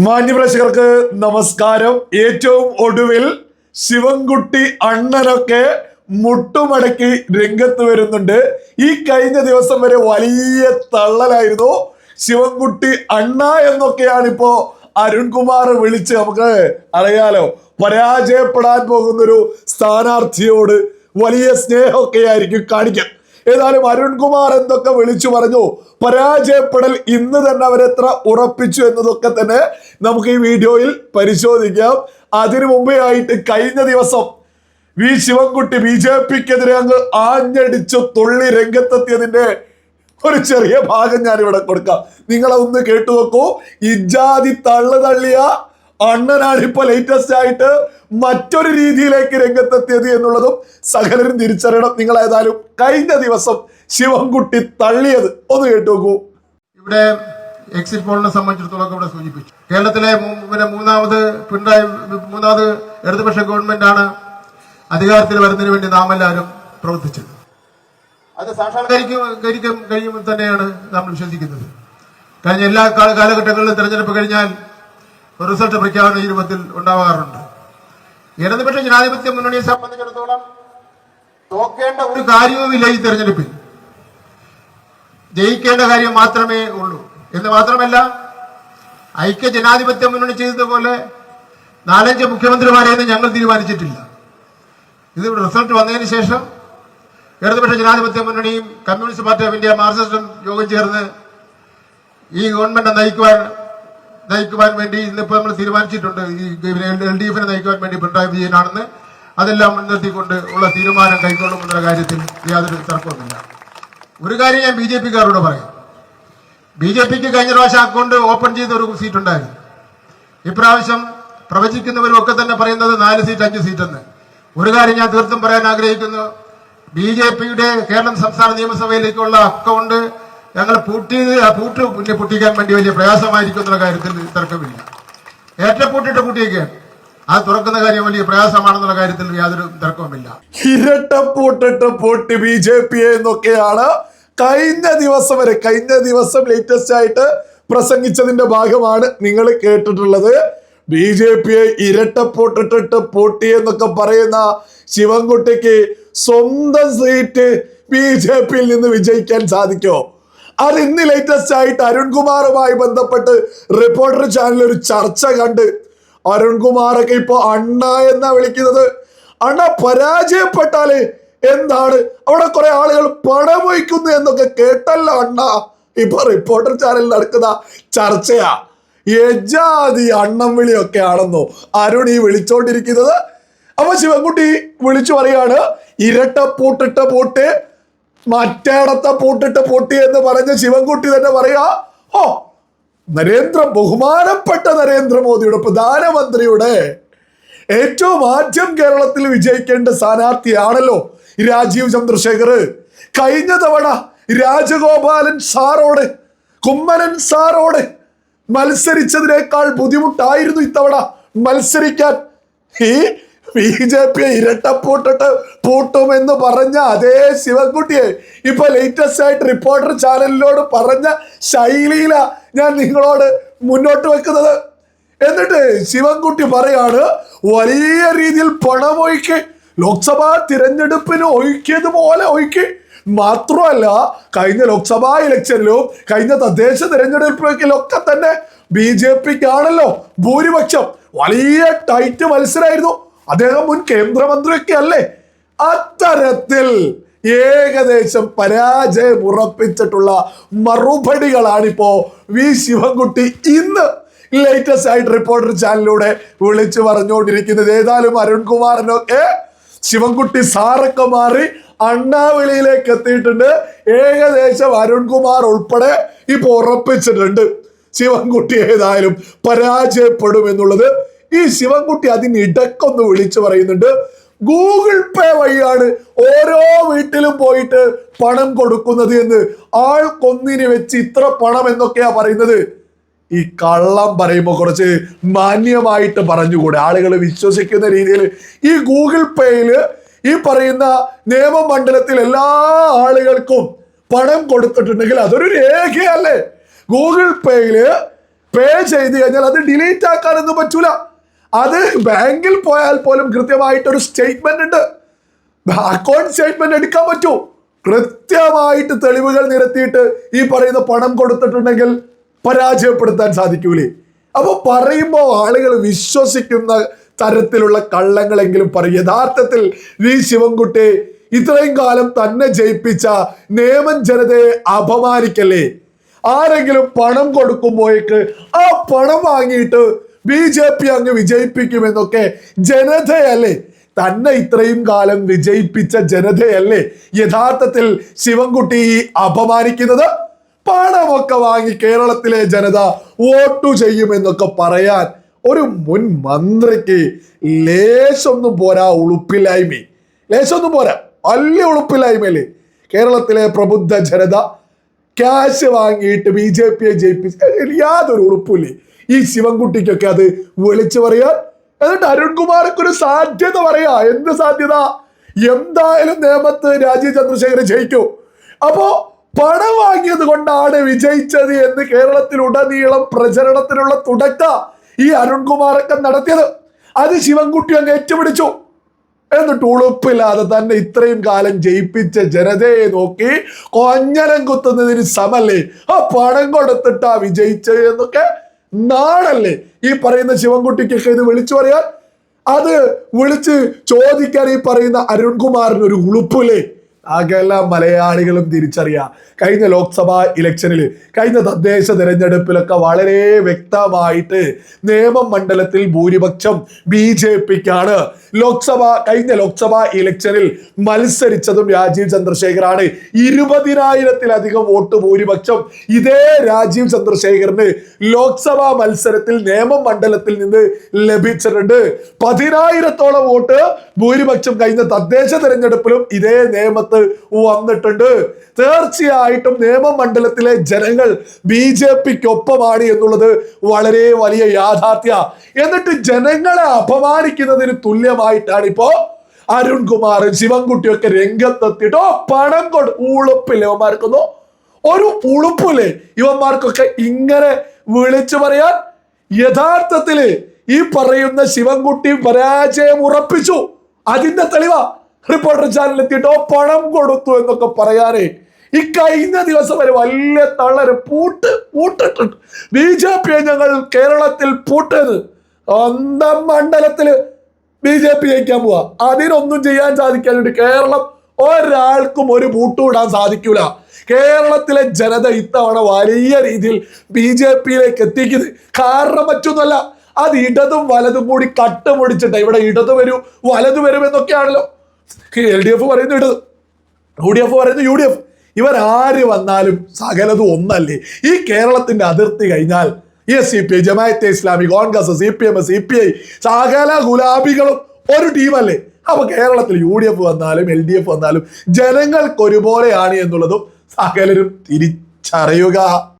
മാന്യപ്രേക്ഷകർക്ക് നമസ്കാരം. ഏറ്റവും ഒടുവിൽ ശിവൻകുട്ടി അണ്ണനൊക്കെ മുട്ടുമടക്കി രംഗത്ത് വരുന്നുണ്ട്. ഈ കഴിഞ്ഞ ദിവസം വരെ വലിയ തള്ളലായിരുന്നു. ശിവൻകുട്ടി അണ്ണ എന്നൊക്കെയാണ് ഇപ്പോ അരുൺകുമാർ വിളിച്ച് നമുക്ക് അറിയാലോ. പരാജയപ്പെടാൻ പോകുന്നൊരു സ്ഥാനാർത്ഥിയോട് വലിയ സ്നേഹമൊക്കെ ആയിരിക്കും കാണിക്കാൻ. ഏതായാലും അരുൺകുമാർ എന്തൊക്കെ വിളിച്ചു പറഞ്ഞു, പരാജയപ്പെടൽ ഇന്ന് തന്നെ അവരെത്ര ഉറപ്പിച്ചു എന്നതൊക്കെ തന്നെ നമുക്ക് ഈ വീഡിയോയിൽ പരിശോധിക്കാം. അതിനു മുമ്പേ ആയിട്ട് കഴിഞ്ഞ ദിവസം ശിവൻകുട്ടി BJP-ക്കെതിരെ അങ്ങ് ആഞ്ഞടിച്ചു തുള്ളി രംഗത്തെത്തിയതിന്റെ ഒരു ചെറിയ ഭാഗം ഞാൻ ഇവിടെ കൊടുക്കാം. നിങ്ങളൊന്ന് കേട്ടു നോക്കൂ. ഇജാതി തള്ളിയ അണ്ണനാണ് ഇപ്പൊ ലേറ്റസ്റ്റ് ആയിട്ട് മറ്റൊരു രീതിയിലേക്ക് രംഗത്തെത്തിയത് എന്നുള്ളതും സകലരും തിരിച്ചറിയണം. നിങ്ങൾ ഏതായാലും കഴിഞ്ഞ ദിവസം ശിവൻകുട്ടി തള്ളിയത് ഒന്ന് കേട്ടു നോക്കൂ. ഇവിടെ എക്സിറ്റ് പോളിനെ സംബന്ധിച്ചിടത്തോളം ഇവിടെ സൂചിപ്പിച്ചു. കേരളത്തിലെ മൂന്നാമത് ഇടതുപക്ഷ ഗവൺമെന്റ് ആണ് അധികാരത്തിൽ വരുന്നതിന് വേണ്ടി നാം എല്ലാവരും പ്രവർത്തിച്ചത്. അത് സാക്ഷാത്കരിക്കാൻ കഴിയുമെന്ന് തന്നെയാണ് നമ്മൾ വിശ്വസിക്കുന്നത്. കഴിഞ്ഞ എല്ലാ കാലഘട്ടങ്ങളിലും തെരഞ്ഞെടുപ്പ് കഴിഞ്ഞാൽ റിസൾട്ട് പ്രഖ്യാപന ഈ രൂപത്തിൽ ഉണ്ടാവാറുണ്ട്. ഇടതുപക്ഷ ജനാധിപത്യ മുന്നണിയെ സംബന്ധിച്ചിടത്തോളം തോക്കേണ്ട ഒരു കാര്യവുമില്ല ഈ തെരഞ്ഞെടുപ്പിൽ, ജയിക്കേണ്ട കാര്യം മാത്രമേ ഉള്ളൂ. എന്ന് മാത്രമല്ല, ഐക്യ ജനാധിപത്യ മുന്നണി ചെയ്തതുപോലെ 4-5 മുഖ്യമന്ത്രിമാരെയൊന്നും ഞങ്ങൾ തീരുമാനിച്ചിട്ടില്ല. ഇത് റിസൾട്ട് വന്നതിന് ശേഷം ഇടതുപക്ഷ ജനാധിപത്യ മുന്നണിയും കമ്മ്യൂണിസ്റ്റ് പാർട്ടി ഓഫ് ഇന്ത്യ മാർക്സിസ്റ്റും യോഗം ചേർന്ന് ഈ ഗവൺമെന്റ് നയിക്കുവാൻ വേണ്ടി ഇന്നിപ്പോ നമ്മൾ തീരുമാനിച്ചിട്ടുണ്ട്. ഈ LDF-നെ നയിക്കുവാൻ വേണ്ടി പിണറായി വിജയനാണെന്ന്. അതെല്ലാം മുൻനിർത്തിക്കൊണ്ട് ഉള്ള തീരുമാനം കൈക്കൊള്ളുമെന്നുള്ള കാര്യത്തിൽ യാതൊരു തർക്കവുമില്ല. ഒരു കാര്യം ഞാൻ BJP-കാരോട് പറയാം. BJP-ക്ക് കഴിഞ്ഞ പ്രാവശ്യം അക്കൗണ്ട് ഓപ്പൺ ചെയ്ത ഒരു സീറ്റ് ഉണ്ടായിരുന്നു. ഇപ്രാവശ്യം പ്രവചിക്കുന്നവരും ഒക്കെ തന്നെ പറയുന്നത് 4 സീറ്റ് 5 സീറ്റെന്ന്. ഒരു കാര്യം ഞാൻ തീർത്തും പറയാൻ ആഗ്രഹിക്കുന്നു. BJP-യുടെ കേരളം സംസ്ഥാന നിയമസഭയിലേക്കുള്ള അക്കൗണ്ട് ഞങ്ങൾ പൊട്ടിക്കാൻ വേണ്ടി വലിയ പ്രയാസമായിരിക്കും എന്നുള്ള കാര്യത്തിൽ തർക്കമില്ല. ഏറ്റപ്പൂട്ടിട്ട് പൂട്ടിയേക്കാണ്. അത് തുറക്കുന്ന കാര്യം വലിയ പ്രയാസമാണെന്നുള്ള കാര്യത്തിൽ യാതൊരു തർക്കവുമില്ല. ഇരട്ടപ്പൂട്ടിട്ട് പൂട്ടി BJP എന്നൊക്കെയാണ് കഴിഞ്ഞ ദിവസം ലേറ്റസ്റ്റ് ആയിട്ട് പ്രസംഗിച്ചതിന്റെ ഭാഗമാണ് നിങ്ങൾ കേട്ടിട്ടുള്ളത്. BJP-യെ ഇരട്ടപ്പൂട്ടിട്ട് പൂട്ടി എന്നൊക്കെ പറയുന്ന ശിവൻകുട്ടിക്ക് സ്വന്തം സീറ്റ് BJP-യിൽ നിന്ന് വിജയിക്കാൻ സാധിക്കോ? അത് ഇന്ന് ലേറ്റസ്റ്റ് ആയിട്ട് അരുൺകുമാറുമായി ബന്ധപ്പെട്ട് റിപ്പോർട്ടർ ചാനൽ ഒരു ചർച്ച കണ്ട് അരുൺകുമാറൊക്കെ ഇപ്പൊ അണ്ണ എന്നാ വിളിക്കുന്നത്. അണ്ണ പരാജയപ്പെട്ടാല് എന്താണ് അവിടെ കുറെ ആളുകൾ പണം വയ്ക്കുന്നു എന്നൊക്കെ കേട്ടല്ലോ അണ്ണ. ഇപ്പൊ റിപ്പോർട്ടർ ചാനലിൽ നടക്കുന്ന ചർച്ചയാ. യജാതി അണ്ണം വിളിയൊക്കെ ആണെന്നോ അരുൺ ഈ വിളിച്ചോണ്ടിരിക്കുന്നത്. അപ്പൊ ശിവൻകുട്ടി വിളിച്ചു പറയാണ്, ഇരട്ടപ്പൂട്ടിട്ട് പൂട്ട് മറ്റേടത്തെ പൂട്ടിട്ട് പൂട്ടി എന്ന് പറഞ്ഞ ശിവൻകുട്ടി തന്നെ പറയാ, ബഹുമാനപ്പെട്ട നരേന്ദ്രമോദിയുടെ പ്രധാനമന്ത്രിയുടെ ഏറ്റവും ആദ്യം കേരളത്തിൽ വിജയിക്കേണ്ട സ്ഥാനാർത്ഥിയാണല്ലോ രാജീവ് ചന്ദ്രശേഖർ. കഴിഞ്ഞ തവണ രാജഗോപാലൻ സാറോട് കുമ്മനൻ സാറോട് മത്സരിച്ചതിനേക്കാൾ ബുദ്ധിമുട്ടായിരുന്നു ഇത്തവണ മത്സരിക്കാൻ. ഈ BJP ഇരട്ടപ്പൂട്ടിട്ട് പൂട്ടുമെന്ന് പറഞ്ഞ അതേ ശിവൻകുട്ടിയെ ഇപ്പൊ ലേറ്റസ്റ്റ് ആയിട്ട് റിപ്പോർട്ടർ ചാനലിനോട് പറഞ്ഞ ശൈലിയില ഞാൻ നിങ്ങളോട് മുന്നോട്ട് വെക്കുന്നത്. എന്നിട്ട് ശിവൻകുട്ടി പറയാണ്, വലിയ രീതിയിൽ പണമൊഴുക്കി ലോക്സഭാ തിരഞ്ഞെടുപ്പിന് ഒഴുക്കിയതുപോലെ ഒഴുക്കി. മാത്രമല്ല, കഴിഞ്ഞ ലോക്സഭാ ഇലക്ഷനിലും കഴിഞ്ഞ തദ്ദേശ തിരഞ്ഞെടുപ്പിലൊക്കെ തന്നെ BJP-ക്കാണല്ലോ ഭൂരിപക്ഷം. വലിയ ടൈറ്റ് മത്സരമായിരുന്നു. അദ്ദേഹം മുൻ കേന്ദ്രമന്ത്രിയൊക്കെ അല്ലേ. അത്തരത്തിൽ ഏകദേശം പരാജയം ഉറപ്പിച്ചിട്ടുള്ള മറുപടികളാണിപ്പോ ശിവൻകുട്ടി ഇന്ന് ലേറ്റസ്റ്റ് ആയിട്ട് റിപ്പോർട്ടർ ചാനലിലൂടെ വിളിച്ചു പറഞ്ഞുകൊണ്ടിരിക്കുന്നത്. ഏതായാലും അരുൺകുമാറിനൊക്കെ ശിവൻകുട്ടി സാറൊക്കെ മാറി അണ്ണാവിളിയിലേക്ക് എത്തിയിട്ടുണ്ട്. ഏകദേശം അരുൺകുമാർ ഉൾപ്പെടെ ഇപ്പൊ ഉറപ്പിച്ചിട്ടുണ്ട് ശിവൻകുട്ടി ഏതായാലും പരാജയപ്പെടും എന്നുള്ളത്. ഈ ശിവൻകുട്ടി അതിനിടക്കൊന്ന് വിളിച്ചു പറയുന്നുണ്ട്, ഗൂഗിൾ പേ വഴിയാണ് ഓരോ വീട്ടിലും പോയിട്ട് പണം കൊടുക്കുന്നത് എന്ന്. ആൾക്കൊന്നിന് വെച്ച് ഇത്ര പണം എന്നൊക്കെയാ പറയുന്നത്. ഈ കള്ളം പറയുമ്പോൾ കുറച്ച് മാന്യമായിട്ട് പറഞ്ഞുകൂടെ? ആളുകൾ വിശ്വസിക്കുന്ന രീതിയിൽ ഈ ഗൂഗിൾ പേയില് ഈ പറയുന്ന നിയമമണ്ഡലത്തിൽ എല്ലാ ആളുകൾക്കും പണം കൊടുത്തിട്ടുണ്ടെങ്കിൽ അതൊരു രേഖയല്ലേ? ഗൂഗിൾ പേയില് പേ ചെയ്ത് കഴിഞ്ഞാൽ അത് ഡിലീറ്റ് ആക്കാനൊന്നും പറ്റൂല. അത് ബാങ്കിൽ പോയാൽ പോലും കൃത്യമായിട്ടൊരു സ്റ്റേറ്റ്മെന്റ് ഉണ്ട്. അക്കൗണ്ട് സ്റ്റേറ്റ്മെന്റ് എടുക്കാൻ പറ്റൂ. കൃത്യമായിട്ട് തെളിവുകൾ നിരത്തിയിട്ട് ഈ പറയുന്ന പണം കൊടുത്തിട്ടുണ്ടെങ്കിൽ പരാജയപ്പെടുത്താൻ സാധിക്കൂലേ? അപ്പൊ പറയുമ്പോൾ ആളുകൾ വിശ്വസിക്കുന്ന തരത്തിലുള്ള കള്ളങ്ങളെങ്കിലും പറയും. യഥാർത്ഥത്തിൽ വി ശിവൻകുട്ടി ഇത്രയും കാലം തന്നെ ജയിപ്പിച്ച നേമൻ ജനതയെ അപമാനിക്കല്ലേ? ആരെങ്കിലും പണം കൊടുക്കുമ്പോഴേക്ക് ആ പണം വാങ്ങിയിട്ട് BJP അങ്ങ് വിജയിപ്പിക്കുമെന്നൊക്കെ ജനതയല്ലേ, തന്നെ ഇത്രയും കാലം വിജയിപ്പിച്ച ജനതയല്ലേ യഥാർത്ഥത്തിൽ ശിവൻകുട്ടി അപമാനിക്കുന്നത്? പണമൊക്കെ വാങ്ങി കേരളത്തിലെ ജനത വോട്ടു ചെയ്യുമെന്നൊക്കെ പറയാൻ ഒരു മുൻ മന്ത്രിക്ക് ലേശൊന്നും പോരാ ഉളുപ്പില്ലായ്മ. ലേശൊന്നും പോരാ, വലിയ ഉളുപ്പില്ലായ്മയല്ലേ? കേരളത്തിലെ പ്രബുദ്ധ ജനത ക്യാഷ് വാങ്ങിയിട്ട് BJPയെ ജയിപ്പിച്ച യാതൊരു ഉളുപ്പില്ലേ ഈ ശിവൻകുട്ടിക്കൊക്കെ അത് വിളിച്ചു പറയാൻ? എന്നിട്ട് അരുൺകുമാർക്ക് ഒരു സാധ്യത പറയാ. എന്ത് സാധ്യത? എന്തായാലും നേമത്ത് രാജീവ് ചന്ദ്രശേഖരൻ ജയിക്കും. അപ്പോ പണം വാങ്ങിയത് കൊണ്ടാണ് വിജയിച്ചത് എന്ന് കേരളത്തിലുടനീളം പ്രചരണത്തിനുള്ള തുടക്ക ഈ അരുൺകുമാറൊക്കെ നടത്തിയത്. അത് ശിവൻകുട്ടി അങ്ങ് ഏറ്റുപിടിച്ചു. എന്നിട്ട് ഉളുപ്പില്ലാതെ തന്നെ ഇത്രയും കാലം ജയിപ്പിച്ച ജനതയെ നോക്കി കൊഞ്ഞനം കുത്തുന്നതിന് സമല്ലേ ആ പണം കൊടുത്തിട്ടാ വിജയിച്ചത് എന്നൊക്കെ നാടല്ലേ ഈ പറയുന്ന ശിവൻകുട്ടിക്കൊക്കെ ഇത് വിളിച്ചു പറയാൻ? അത് വിളിച്ച് ചോദിക്കാൻ ഈ പറയുന്ന അരുൺകുമാറിന് ഒരു ഉളുപ്പില്ലേ? ആകെല്ലാ മലയാളികളും തിരിച്ചറിയാം. കഴിഞ്ഞ ലോക്സഭാ ഇലക്ഷനിൽ, കഴിഞ്ഞ തദ്ദേശ തെരഞ്ഞെടുപ്പിലൊക്കെ വളരെ വ്യക്തമായിട്ട് നേമം മണ്ഡലത്തിൽ ഭൂരിപക്ഷം BJPക്കാണ്. കഴിഞ്ഞ ലോക്സഭാ ഇലക്ഷനിൽ മത്സരിച്ചതും രാജീവ് ചന്ദ്രശേഖറാണ്. 20,000-ലധികം വോട്ട് ഭൂരിപക്ഷം ഇതേ രാജീവ് ചന്ദ്രശേഖറിന് ലോക്സഭാ മത്സരത്തിൽ നേമം മണ്ഡലത്തിൽ നിന്ന് ലഭിച്ചിട്ടുണ്ട്. 10,000-ഓളം വോട്ട് ഭൂരിപക്ഷം കഴിഞ്ഞ തദ്ദേശ തെരഞ്ഞെടുപ്പിലും ഇതേ നേമത്ത് വന്നിട്ടുണ്ട്. തീർച്ചയായിട്ടും നേമം മണ്ഡലത്തിലെ ജനങ്ങൾ BJPക്കൊപ്പമാണ് എന്നുള്ളത് വളരെ വലിയ യാഥാർത്ഥ്യ. എന്നിട്ട് ജനങ്ങളെ അപമാനിക്കുന്നതിന് തുല്യമായിട്ടാണ് ഇപ്പോ അരുൺകുമാറും ശിവൻകുട്ടിയൊക്കെ രംഗത്തെത്തിയിട്ട് പണം ഉളുപ്പില്ലേ ഇവന്മാർക്കൊന്നും? ഒരു ഉളുപ്പില്ലേ ഇവന്മാർക്കൊക്കെ ഇങ്ങനെ വിളിച്ചു പറയാൻ? യഥാർത്ഥത്തില് ഈ പറയുന്ന ശിവൻകുട്ടി പരാജയം ഉറപ്പിച്ചു. അതിന്റെ തെളിവാ റിപ്പോർട്ടർ ചാനൽ എത്തിയിട്ട് പണം കൊടുത്തു എന്നൊക്കെ പറയാനേ. ഈ കഴിഞ്ഞ ദിവസം വരെ വലിയ തള്ളര് പൂട്ടിട്ടുണ്ട്. BJPയെ ഞങ്ങൾ കേരളത്തിൽ പൂട്ടത്, സ്വന്തം മണ്ഡലത്തില് BJP ജയിക്കാൻ പോവാ. അതിനൊന്നും ചെയ്യാൻ സാധിക്കാൻ വേണ്ടി കേരളം ഒരാൾക്കും ഒരു പൂട്ടും ഇടാൻ സാധിക്കൂല. കേരളത്തിലെ ജനത ഇത്തവണ വലിയ രീതിയിൽ BJPയിലേക്ക് എത്തിക്കുന്നത് കാരണം മറ്റൊന്നുമല്ല, അത് ഇടതും വലതും കൂടി കട്ടുമുടിച്ചിട്ട് ഇവിടെ ഇടത് വരൂ വലതു വരും എന്നൊക്കെയാണല്ലോ. LDF പറയുന്നു ഇടത്, UDF പറയുന്നു UDF. ഇവരാര് വന്നാലും സകലതും ഒന്നല്ലേ? ഈ കേരളത്തിന്റെ അതിർത്തി കഴിഞ്ഞാൽ SCPI, Jamaat-e Islami, Congress, CPM, CPI സകല ഗുലാബികളും ഒരു ടീമല്ലേ? അപ്പൊ കേരളത്തിൽ UDF വന്നാലും LDF വന്നാലും ജനങ്ങൾക്ക് ഒരുപോലെയാണ് എന്നുള്ളതും സകലരും തിരിച്ചറിയുക.